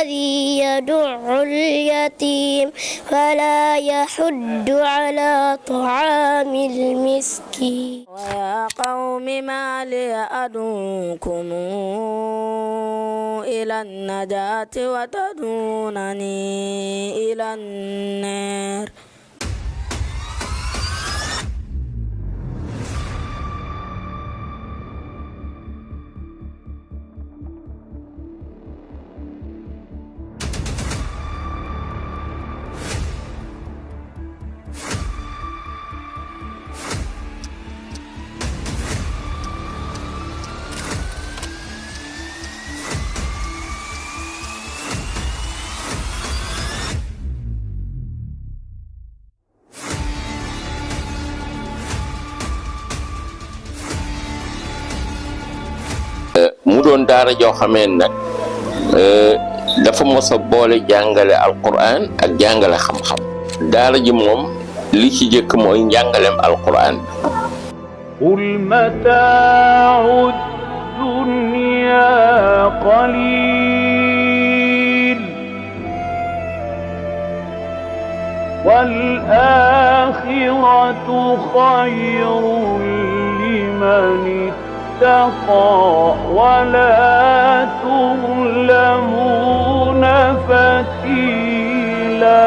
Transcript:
الذي يدع اليتيم ولا يحض على طعام المسكين. ويا قوم ما لي أدعوكم إلى النجاة وتدعونني إلى النار. mu doon daara joo xamee nag dafa mos a boole jàngale alquran ak jàngale xam-xam. daara ji moom li ci jëkk mooy njàngaleem alquran bi. qul mataa'u dunya qalil wal aaxiratu xayrun liman اتقى ولا تظلمون فتيلا.